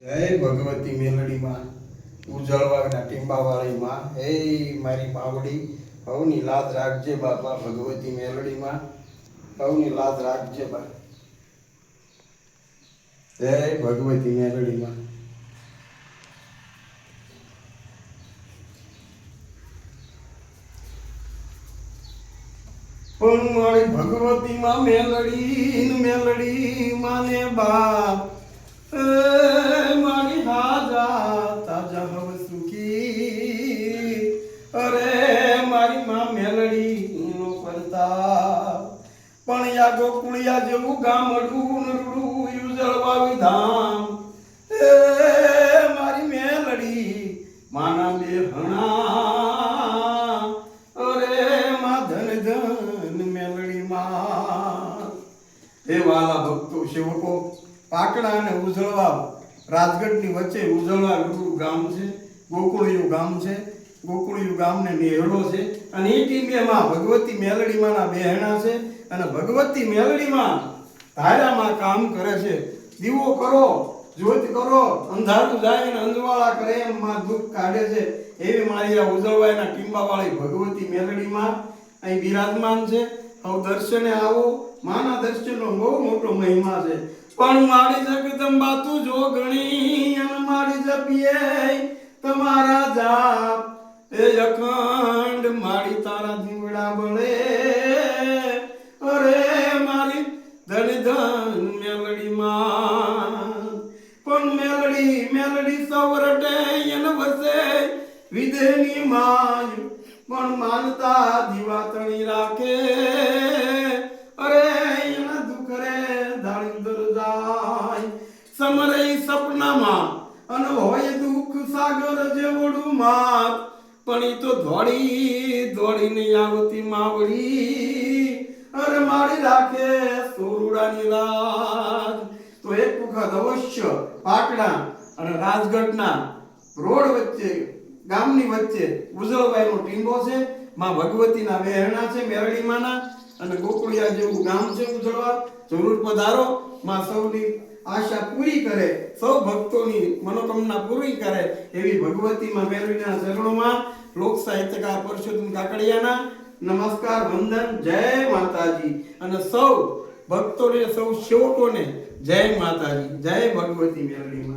હે ભગવતી મેલડી માં ઉજળવાના ટીંબાવાળી માં હે મારી માવડી હવની લાજ રાખજે બાપા ભગવતી મેલડી માં હવની લાજ રાખજે બા હે ભગવતી મેલડી માં પણ મારી ભગવતી માં મેલડી માને બાપ મારી હાજા તાજા હવ સુખી અરે મારી માં મેલડી નો પરતા પણ યા ગોકુળિયા જેવું ગામડું નરડું યુજળવાવી ધામ મારી મેલડી માના બે હણા અરે માં ધન ધન મેલડી માં હે વાલા ભક્તો સેવકો પાકડા અને ઉજળવા રાજગઢની વચ્ચે ઉજળવા ગામ છે, ગોકુળિયું ગામ છે. ગોકુળિયું ગામને નેહળો છે અને એ ટીમેમાં ભગવતી મેલડીમાંના બહેણા છે અને ભગવતી મેલડીમાં ધારામાં કામ કરે છે. દીવો કરો, જ્યોત કરો, અંધારું જાય અને અંજવાળા કરે એમ માં દુઃખ કાઢે છે. એવી મારી આ ઉજળવાના ટીંબાવાળી ભગવતી મેલડીમાં અહીં બિરાજમાન છે. હવે દર્શને આવો, માના દર્શનનો બહુ મોટો મહિમા છે. પણ મારી જગદંબા તું જો ગણી અને મારી જપીએ તમારા જાપ એ અખંડ મારી તારા દીવડા બળે અરે મારી ધન ધન મેલડી માં પણ મેલડી સવરટે એને વસે વિદેની માય પણ માનતા દીવાતણી રાખે અરે એના દુઃખ રે દાળિંદર જાય સમરે સપનામાં અને હોય દુઃખ સાગર જેવડું માત પણ ઈ તો દોડીને આવતી માવડી અરે મારી રાખે સોરુડાની રાજ. તો એક વખત અવશ્ય પાટણા અને રાજગઢના રોડ વચ્ચે ગામની વચ્ચે ઉજળવાઈનો ટીંબો છે. માં ભગવતીના બહેણા છે મેરડીમાંના અને ગોકુળિયા જેવું ગામ છે ઉજળવા. જરૂર પધારો, માં સૌની આશા પૂરી કરે, સૌ ભક્તોની મનોકામના પૂરી કરે એવી ભગવતી માં મેલડીના ચરણોમાં લોક સાહિત્યકાર પરસોત્તમ કાકડિયાના નમસ્કાર, વંદન, જય માતાજી. અને સૌ ભક્તોને, સૌ સેવકોને જય માતાજી, જય ભગવતી મેલડીમાં.